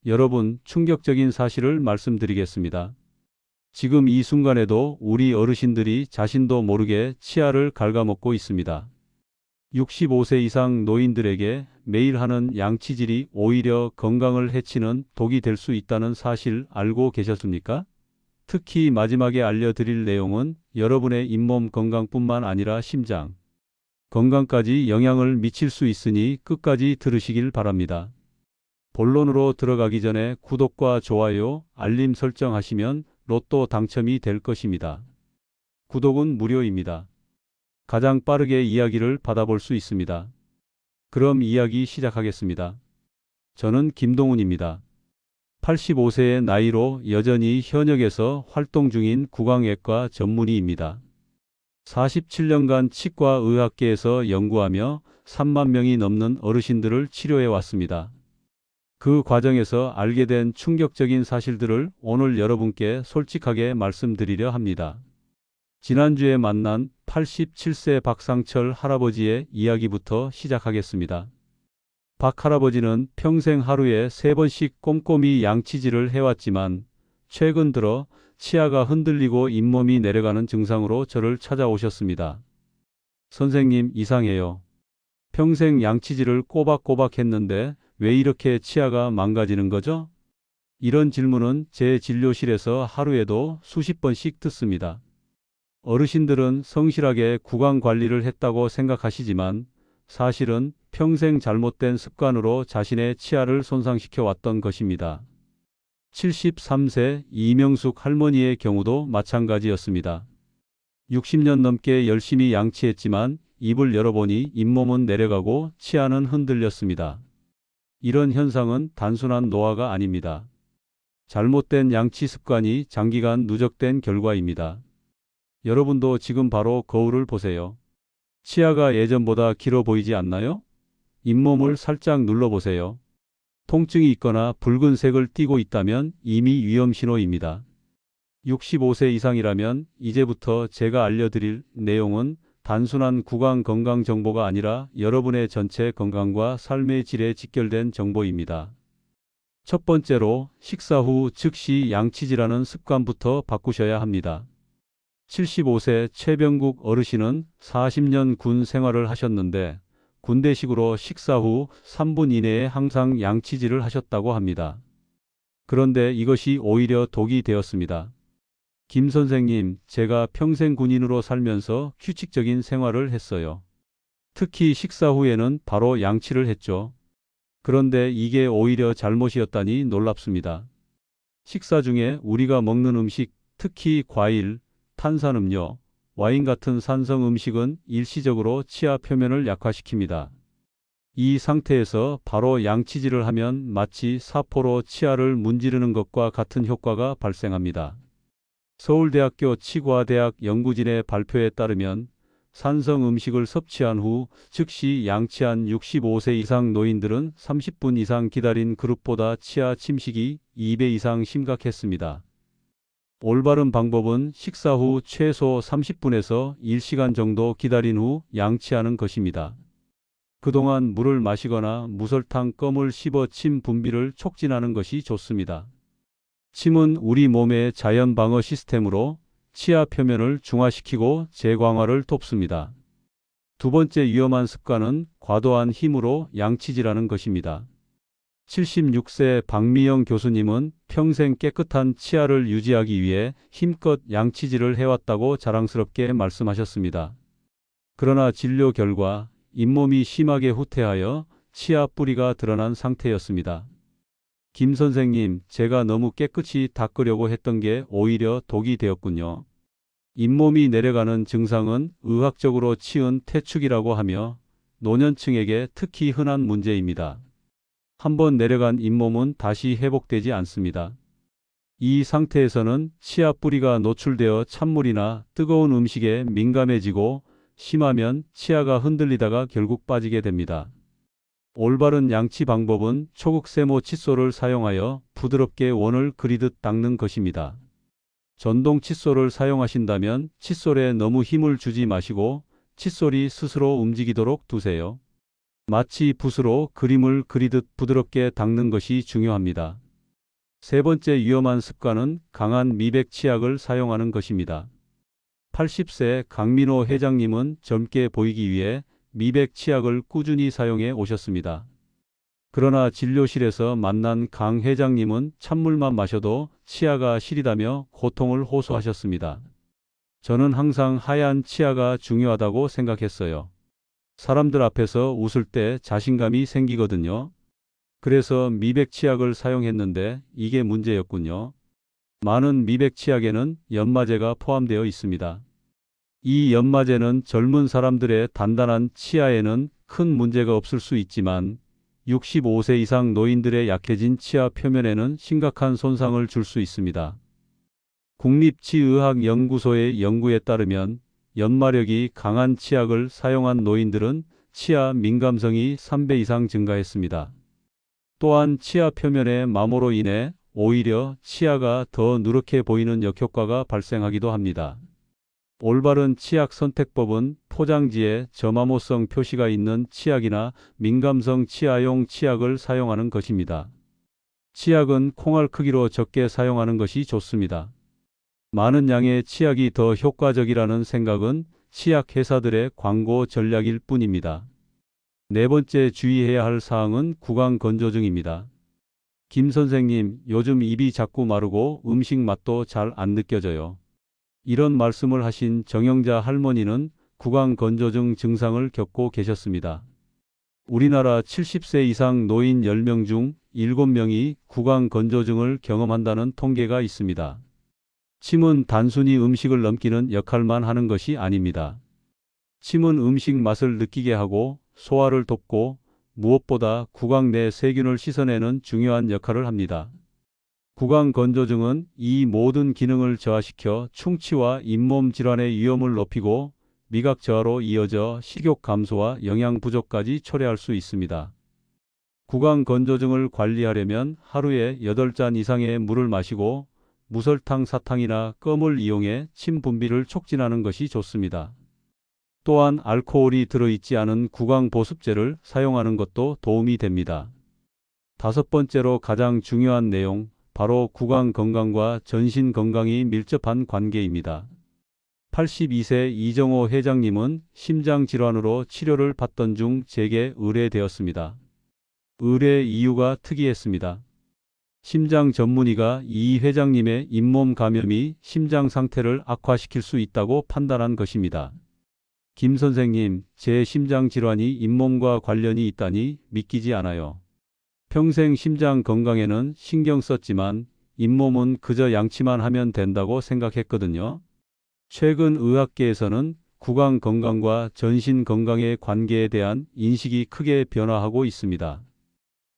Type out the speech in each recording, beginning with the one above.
여러분, 충격적인 사실을 말씀드리겠습니다. 지금 이 순간에도 우리 어르신들이 자신도 모르게 치아를 갉아먹고 있습니다. 65세 이상 노인들에게 매일 하는 양치질이 오히려 건강을 해치는 독이 될 수 있다는 사실 알고 계셨습니까? 특히 마지막에 알려드릴 내용은 여러분의 잇몸 건강뿐만 아니라 심장 건강까지 영향을 미칠 수 있으니 끝까지 들으시길 바랍니다. 본론으로 들어가기 전에 구독과 좋아요, 알림 설정하시면 로또 당첨이 될 것입니다. 구독은 무료입니다. 가장 빠르게 이야기를 받아볼 수 있습니다. 그럼 이야기 시작하겠습니다. 저는 김동훈입니다. 85세의 나이로 여전히 현역에서 활동 중인 구강외과 전문의입니다. 47년간 치과의학계에서 연구하며 3만 명이 넘는 어르신들을 치료해 왔습니다. 그 과정에서 알게 된 충격적인 사실들을 오늘 여러분께 솔직하게 말씀드리려 합니다. 지난주에 만난 87세 박상철 할아버지의 이야기부터 시작하겠습니다. 박 할아버지는 평생 하루에 3번씩 꼼꼼히 양치질을 해왔지만 최근 들어 치아가 흔들리고 잇몸이 내려가는 증상으로 저를 찾아오셨습니다. 선생님, 이상해요. 평생 양치질을 꼬박꼬박 했는데 왜 이렇게 치아가 망가지는 거죠? 이런 질문은 제 진료실에서 하루에도 수십 번씩 듣습니다. 어르신들은 성실하게 구강 관리를 했다고 생각하시지만 사실은 평생 잘못된 습관으로 자신의 치아를 손상시켜 왔던 것입니다. 73세 이명숙 할머니의 경우도 마찬가지였습니다. 60년 넘게 열심히 양치했지만 입을 열어보니 잇몸은 내려가고 치아는 흔들렸습니다. 이런 현상은 단순한 노화가 아닙니다. 잘못된 양치 습관이 장기간 누적된 결과입니다. 여러분도 지금 바로 거울을 보세요. 치아가 예전보다 길어 보이지 않나요? 잇몸을 살짝 눌러보세요. 통증이 있거나 붉은색을 띠고 있다면 이미 위험 신호입니다. 65세 이상이라면 이제부터 제가 알려드릴 내용은 단순한 구강 건강 정보가 아니라 여러분의 전체 건강과 삶의 질에 직결된 정보입니다. 첫 번째로 식사 후 즉시 양치질하는 습관부터 바꾸셔야 합니다. 75세 최병국 어르신은 40년 군 생활을 하셨는데 군대식으로 식사 후 3분 이내에 항상 양치질을 하셨다고 합니다. 그런데 이것이 오히려 독이 되었습니다. 김 선생님, 제가 평생 군인으로 살면서 규칙적인 생활을 했어요. 특히 식사 후에는 바로 양치를 했죠. 그런데 이게 오히려 잘못이었다니 놀랍습니다. 식사 중에 우리가 먹는 음식, 특히 과일, 탄산음료, 와인 같은 산성 음식은 일시적으로 치아 표면을 약화시킵니다. 이 상태에서 바로 양치질을 하면 마치 사포로 치아를 문지르는 것과 같은 효과가 발생합니다. 서울대학교 치과대학 연구진의 발표에 따르면 산성 음식을 섭취한 후 즉시 양치한 65세 이상 노인들은 30분 이상 기다린 그룹보다 치아 침식이 2배 이상 심각했습니다. 올바른 방법은 식사 후 최소 30분에서 1시간 정도 기다린 후 양치하는 것입니다. 그동안 물을 마시거나 무설탕 껌을 씹어 침 분비를 촉진하는 것이 좋습니다. 침은 우리 몸의 자연 방어 시스템으로 치아 표면을 중화시키고 재광화를 돕습니다. 두 번째 위험한 습관은 과도한 힘으로 양치질하는 것입니다. 76세 박미영 교수님은 평생 깨끗한 치아를 유지하기 위해 힘껏 양치질을 해왔다고 자랑스럽게 말씀하셨습니다. 그러나 진료 결과 잇몸이 심하게 후퇴하여 치아 뿌리가 드러난 상태였습니다. 김 선생님, 제가 너무 깨끗이 닦으려고 했던 게 오히려 독이 되었군요. 잇몸이 내려가는 증상은 의학적으로 치은 퇴축이라고 하며 노년층에게 특히 흔한 문제입니다. 한번 내려간 잇몸은 다시 회복되지 않습니다. 이 상태에서는 치아 뿌리가 노출되어 찬물이나 뜨거운 음식에 민감해지고 심하면 치아가 흔들리다가 결국 빠지게 됩니다. 올바른 양치 방법은 초극 세모 칫솔을 사용하여 부드럽게 원을 그리듯 닦는 것입니다. 전동 칫솔을 사용하신다면 칫솔에 너무 힘을 주지 마시고 칫솔이 스스로 움직이도록 두세요. 마치 붓으로 그림을 그리듯 부드럽게 닦는 것이 중요합니다. 세 번째 위험한 습관은 강한 미백 치약을 사용하는 것입니다. 80세 강민호 회장님은 젊게 보이기 위해 미백 치약을 꾸준히 사용해 오셨습니다. 그러나 진료실에서 만난 강 회장님은 찬물만 마셔도 치아가 시리다며 고통을 호소하셨습니다. 저는 항상 하얀 치아가 중요하다고 생각했어요. 사람들 앞에서 웃을 때 자신감이 생기거든요. 그래서 미백 치약을 사용했는데 이게 문제였군요. 많은 미백 치약에는 연마제가 포함되어 있습니다. 이 연마제는 젊은 사람들의 단단한 치아에는 큰 문제가 없을 수 있지만 65세 이상 노인들의 약해진 치아 표면에는 심각한 손상을 줄 수 있습니다. 국립치의학연구소의 연구에 따르면 연마력이 강한 치약을 사용한 노인들은 치아 민감성이 3배 이상 증가했습니다. 또한 치아 표면의 마모로 인해 오히려 치아가 더 누렇게 보이는 역효과가 발생하기도 합니다. 올바른 치약 선택법은 포장지에 저마모성 표시가 있는 치약이나 민감성 치아용 치약을 사용하는 것입니다. 치약은 콩알 크기로 적게 사용하는 것이 좋습니다. 많은 양의 치약이 더 효과적이라는 생각은 치약 회사들의 광고 전략일 뿐입니다. 네 번째 주의해야 할 사항은 구강 건조증입니다. 김 선생님, 요즘 입이 자꾸 마르고 음식 맛도 잘 안 느껴져요. 이런 말씀을 하신 정영자 할머니는 구강 건조증 증상을 겪고 계셨습니다. 우리나라 70세 이상 노인 10명 중 7명이 구강 건조증을 경험한다는 통계가 있습니다. 침은 단순히 음식을 넘기는 역할만 하는 것이 아닙니다. 침은 음식 맛을 느끼게 하고 소화를 돕고 무엇보다 구강 내 세균을 씻어내는 중요한 역할을 합니다. 구강 건조증은 이 모든 기능을 저하시켜 충치와 잇몸 질환의 위험을 높이고 미각 저하로 이어져 식욕 감소와 영양 부족까지 초래할 수 있습니다. 구강 건조증을 관리하려면 하루에 8잔 이상의 물을 마시고 무설탕 사탕이나 껌을 이용해 침 분비를 촉진하는 것이 좋습니다. 또한 알코올이 들어있지 않은 구강 보습제를 사용하는 것도 도움이 됩니다. 다섯 번째로 가장 중요한 내용, 바로 구강 건강과 전신 건강이 밀접한 관계입니다. 82세 이정호 회장님은 심장 질환으로 치료를 받던 중 제게 의뢰되었습니다. 의뢰 이유가 특이했습니다. 심장 전문의가 이 회장님의 잇몸 감염이 심장 상태를 악화시킬 수 있다고 판단한 것입니다. 김 선생님, 제 심장 질환이 잇몸과 관련이 있다니 믿기지 않아요. 평생 심장 건강에는 신경 썼지만 잇몸은 그저 양치만 하면 된다고 생각했거든요. 최근 의학계에서는 구강 건강과 전신 건강의 관계에 대한 인식이 크게 변화하고 있습니다.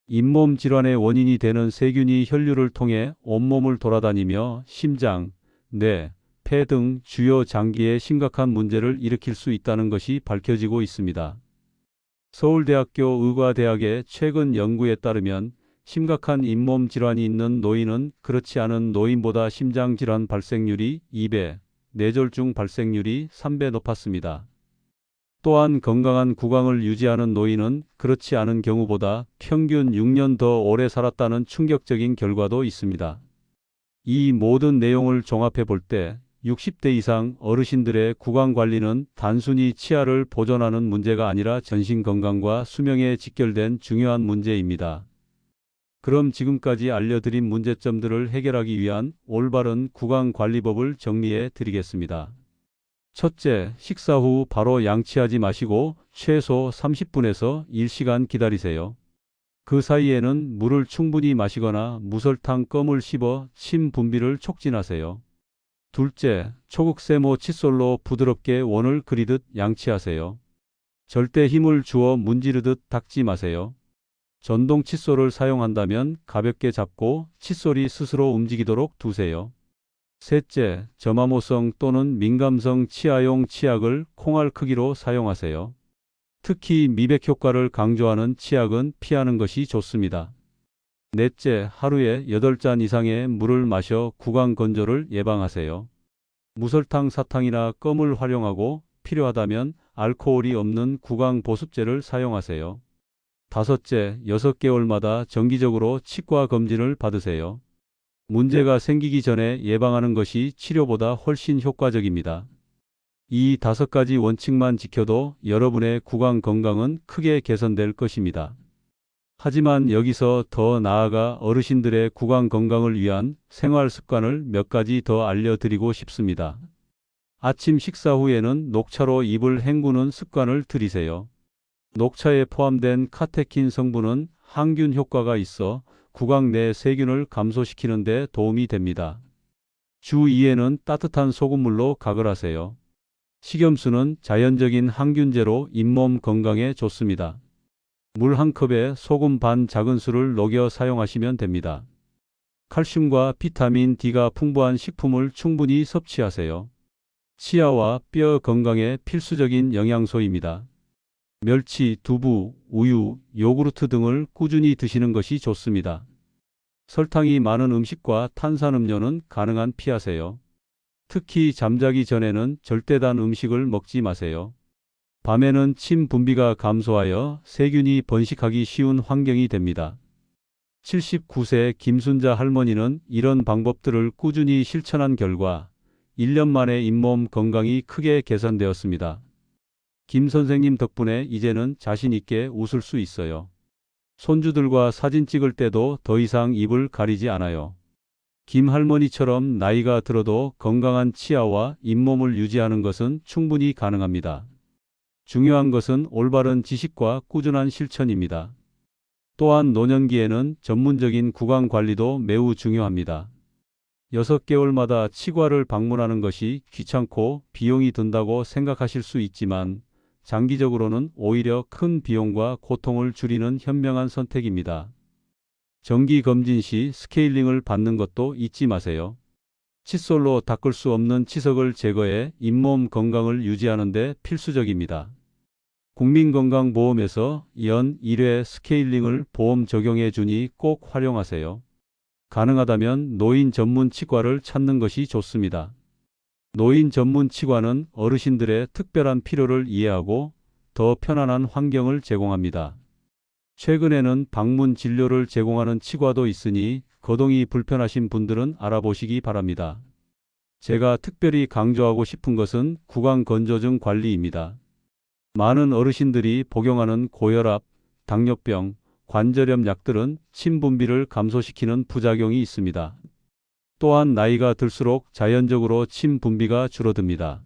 잇몸 질환의 원인이 되는 세균이 혈류를 통해 온몸을 돌아다니며 심장, 뇌, 폐 등 주요 장기에 심각한 문제를 일으킬 수 있다는 것이 밝혀지고 있습니다. 서울대학교 의과대학의 최근 연구에 따르면 심각한 잇몸 질환이 있는 노인은 그렇지 않은 노인보다 심장 질환 발생률이 2배, 뇌졸중 발생률이 3배 높았습니다. 또한 건강한 구강을 유지하는 노인은 그렇지 않은 경우보다 평균 6년 더 오래 살았다는 충격적인 결과도 있습니다. 이 모든 내용을 종합해 볼 때 60대 이상 어르신들의 구강 관리는 단순히 치아를 보존하는 문제가 아니라 전신 건강과 수명에 직결된 중요한 문제입니다. 그럼 지금까지 알려드린 문제점들을 해결하기 위한 올바른 구강 관리법을 정리해 드리겠습니다. 첫째, 식사 후 바로 양치하지 마시고 최소 30분에서 1시간 기다리세요. 그 사이에는 물을 충분히 마시거나 무설탕 껌을 씹어 침 분비를 촉진하세요. 둘째, 초극 세모 칫솔로 부드럽게 원을 그리듯 양치하세요. 절대 힘을 주어 문지르듯 닦지 마세요. 전동 칫솔을 사용한다면 가볍게 잡고 칫솔이 스스로 움직이도록 두세요. 셋째, 저마모성 또는 민감성 치아용 치약을 콩알 크기로 사용하세요. 특히 미백 효과를 강조하는 치약은 피하는 것이 좋습니다. 넷째, 하루에 8잔 이상의 물을 마셔 구강 건조를 예방하세요. 무설탕 사탕이나 껌을 활용하고 필요하다면 알코올이 없는 구강 보습제를 사용하세요. 다섯째, 6개월마다 정기적으로 치과 검진을 받으세요. 문제가 생기기 전에 예방하는 것이 치료보다 훨씬 효과적입니다. 이 5가지 원칙만 지켜도 여러분의 구강 건강은 크게 개선될 것입니다. 하지만 여기서 더 나아가 어르신들의 구강 건강을 위한 생활 습관을 몇 가지 더 알려드리고 싶습니다. 아침 식사 후에는 녹차로 입을 헹구는 습관을 들이세요. 녹차에 포함된 카테킨 성분은 항균 효과가 있어 구강 내 세균을 감소시키는 데 도움이 됩니다. 주 2회는 따뜻한 소금물로 가글하세요. 식염수는 자연적인 항균제로 잇몸 건강에 좋습니다. 물 1컵에 소금 반 작은술을 녹여 사용하시면 됩니다. 칼슘과 비타민 D가 풍부한 식품을 충분히 섭취하세요. 치아와 뼈 건강에 필수적인 영양소입니다. 멸치, 두부, 우유, 요구르트 등을 꾸준히 드시는 것이 좋습니다. 설탕이 많은 음식과 탄산음료는 가능한 피하세요. 특히 잠자기 전에는 절대 단 음식을 먹지 마세요. 밤에는 침 분비가 감소하여 세균이 번식하기 쉬운 환경이 됩니다. 79세 김순자 할머니는 이런 방법들을 꾸준히 실천한 결과 1년 만에 잇몸 건강이 크게 개선되었습니다. 김 선생님 덕분에 이제는 자신 있게 웃을 수 있어요. 손주들과 사진 찍을 때도 더 이상 입을 가리지 않아요. 김 할머니처럼 나이가 들어도 건강한 치아와 잇몸을 유지하는 것은 충분히 가능합니다. 중요한 것은 올바른 지식과 꾸준한 실천입니다. 또한 노년기에는 전문적인 구강 관리도 매우 중요합니다. 6개월마다 치과를 방문하는 것이 귀찮고 비용이 든다고 생각하실 수 있지만 장기적으로는 오히려 큰 비용과 고통을 줄이는 현명한 선택입니다. 정기 검진 시 스케일링을 받는 것도 잊지 마세요. 칫솔로 닦을 수 없는 치석을 제거해 잇몸 건강을 유지하는 데 필수적입니다. 국민건강보험에서 연 1회 스케일링을 보험 적용해 주니 꼭 활용하세요. 가능하다면 노인 전문 치과를 찾는 것이 좋습니다. 노인 전문 치과는 어르신들의 특별한 필요를 이해하고 더 편안한 환경을 제공합니다. 최근에는 방문 진료를 제공하는 치과도 있으니 거동이 불편하신 분들은 알아보시기 바랍니다. 제가 특별히 강조하고 싶은 것은 구강 건조증 관리입니다. 많은 어르신들이 복용하는 고혈압, 당뇨병, 관절염 약들은 침 분비를 감소시키는 부작용이 있습니다. 또한 나이가 들수록 자연적으로 침 분비가 줄어듭니다.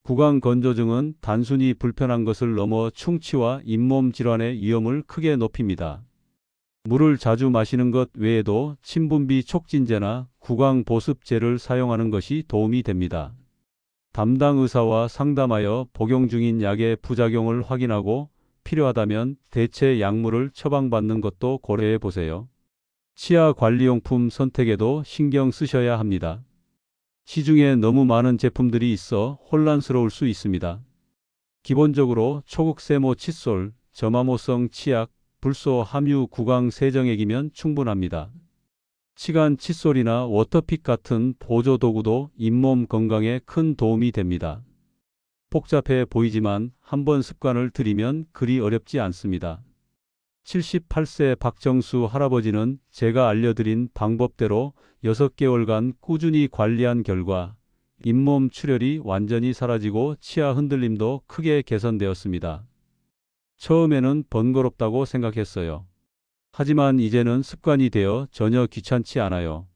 구강 건조증은 단순히 불편한 것을 넘어 충치와 잇몸 질환의 위험을 크게 높입니다. 물을 자주 마시는 것 외에도 침 분비 촉진제나 구강 보습제를 사용하는 것이 도움이 됩니다. 담당 의사와 상담하여 복용 중인 약의 부작용을 확인하고 필요하다면 대체 약물을 처방받는 것도 고려해 보세요. 치아 관리용품 선택에도 신경 쓰셔야 합니다. 시중에 너무 많은 제품들이 있어 혼란스러울 수 있습니다. 기본적으로 초극세모 칫솔, 저마모성 치약, 불소 함유 구강 세정액이면 충분합니다. 치간 칫솔이나 워터픽 같은 보조 도구도 잇몸 건강에 큰 도움이 됩니다. 복잡해 보이지만 한번 습관을 들이면 그리 어렵지 않습니다. 78세 박정수 할아버지는 제가 알려드린 방법대로 6개월간 꾸준히 관리한 결과 잇몸 출혈이 완전히 사라지고 치아 흔들림도 크게 개선되었습니다. 처음에는 번거롭다고 생각했어요. 하지만 이제는 습관이 되어 전혀 귀찮지 않아요.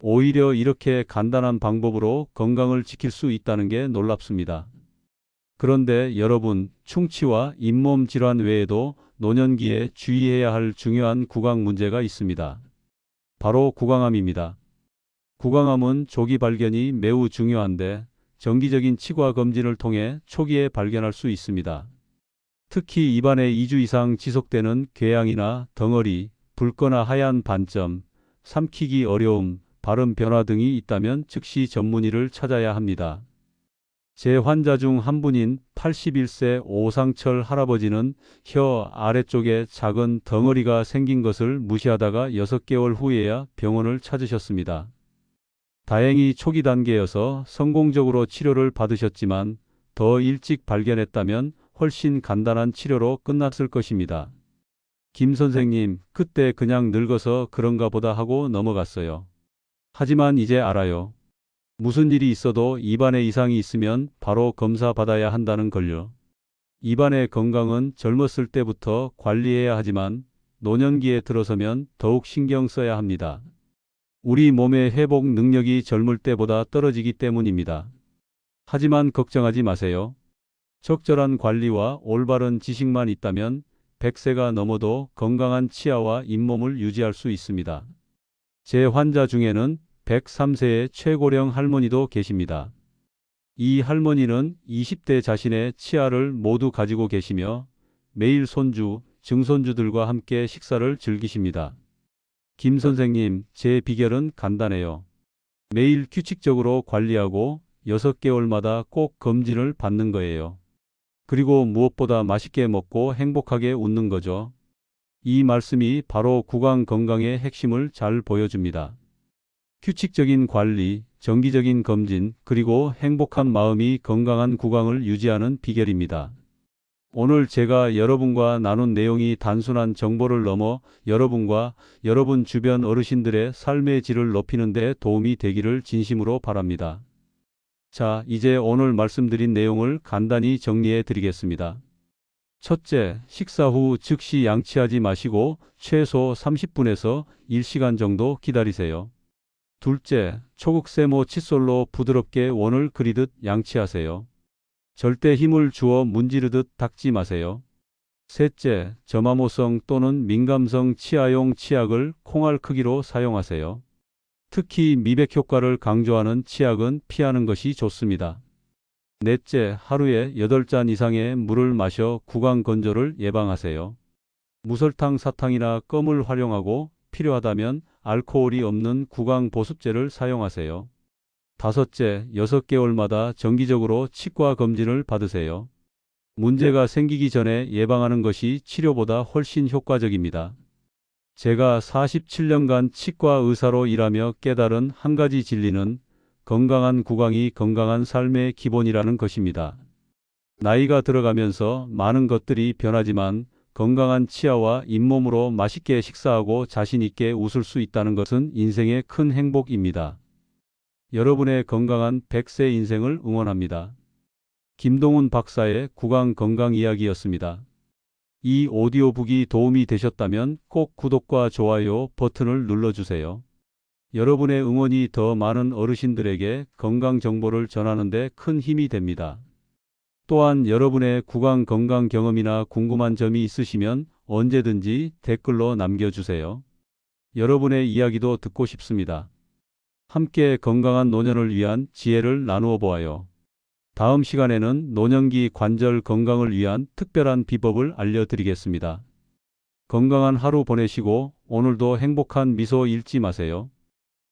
오히려 이렇게 간단한 방법으로 건강을 지킬 수 있다는 게 놀랍습니다. 그런데 여러분, 충치와 잇몸 질환 외에도 노년기에 주의해야 할 중요한 구강 문제가 있습니다. 바로 구강암입니다. 구강암은 조기 발견이 매우 중요한데 정기적인 치과 검진을 통해 초기에 발견할 수 있습니다. 특히 입안에 2주 이상 지속되는 궤양이나 덩어리, 붉거나 하얀 반점, 삼키기 어려움, 발음 변화 등이 있다면 즉시 전문의를 찾아야 합니다. 제 환자 중 한 분인 81세 오상철 할아버지는 혀 아래쪽에 작은 덩어리가 생긴 것을 무시하다가 6개월 후에야 병원을 찾으셨습니다. 다행히 초기 단계여서 성공적으로 치료를 받으셨지만 더 일찍 발견했다면 훨씬 간단한 치료로 끝났을 것입니다. 김 선생님, 그때 그냥 늙어서 그런가 보다 하고 넘어갔어요. 하지만 이제 알아요. 무슨 일이 있어도 입안에 이상이 있으면 바로 검사 받아야 한다는 걸요. 입안의 건강은 젊었을 때부터 관리해야 하지만 노년기에 들어서면 더욱 신경 써야 합니다. 우리 몸의 회복 능력이 젊을 때보다 떨어지기 때문입니다. 하지만 걱정하지 마세요. 적절한 관리와 올바른 지식만 있다면 100세가 넘어도 건강한 치아와 잇몸을 유지할 수 있습니다. 제 환자 중에는 103세의 최고령 할머니도 계십니다. 이 할머니는 20대 자신의 치아를 모두 가지고 계시며 매일 손주, 증손주들과 함께 식사를 즐기십니다. 김 선생님, 제 비결은 간단해요. 매일 규칙적으로 관리하고 6개월마다 꼭 검진을 받는 거예요. 그리고 무엇보다 맛있게 먹고 행복하게 웃는 거죠. 이 말씀이 바로 구강 건강의 핵심을 잘 보여줍니다. 규칙적인 관리, 정기적인 검진, 그리고 행복한 마음이 건강한 구강을 유지하는 비결입니다. 오늘 제가 여러분과 나눈 내용이 단순한 정보를 넘어 여러분과 여러분 주변 어르신들의 삶의 질을 높이는 데 도움이 되기를 진심으로 바랍니다. 자, 이제 오늘 말씀드린 내용을 간단히 정리해 드리겠습니다. 첫째, 식사 후 즉시 양치하지 마시고 최소 30분에서 1시간 정도 기다리세요. 둘째, 초국 세모 칫솔로 부드럽게 원을 그리듯 양치하세요. 절대 힘을 주어 문지르듯 닦지 마세요. 셋째, 저마모성 또는 민감성 치아용 치약을 콩알 크기로 사용하세요. 특히 미백 효과를 강조하는 치약은 피하는 것이 좋습니다. 넷째, 하루에 8잔 이상의 물을 마셔 구강 건조를 예방하세요. 무설탕 사탕이나 껌을 활용하고 필요하다면 알코올이 없는 구강 보습제를 사용하세요. 다섯째, 6개월마다 정기적으로 치과 검진을 받으세요. 문제가 생기기 전에 예방하는 것이 치료보다 훨씬 효과적입니다. 제가 47년간 치과 의사로 일하며 깨달은 한 가지 진리는 건강한 구강이 건강한 삶의 기본이라는 것입니다. 나이가 들어가면서 많은 것들이 변하지만 건강한 치아와 잇몸으로 맛있게 식사하고 자신 있게 웃을 수 있다는 것은 인생의 큰 행복입니다. 여러분의 건강한 100세 인생을 응원합니다. 김동훈 박사의 구강 건강 이야기였습니다. 이 오디오북이 도움이 되셨다면 꼭 구독과 좋아요 버튼을 눌러주세요. 여러분의 응원이 더 많은 어르신들에게 건강 정보를 전하는 데 큰 힘이 됩니다. 또한 여러분의 구강 건강 경험이나 궁금한 점이 있으시면 언제든지 댓글로 남겨주세요. 여러분의 이야기도 듣고 싶습니다. 함께 건강한 노년을 위한 지혜를 나누어 보아요. 다음 시간에는 노년기 관절 건강을 위한 특별한 비법을 알려드리겠습니다. 건강한 하루 보내시고 오늘도 행복한 미소 잃지 마세요.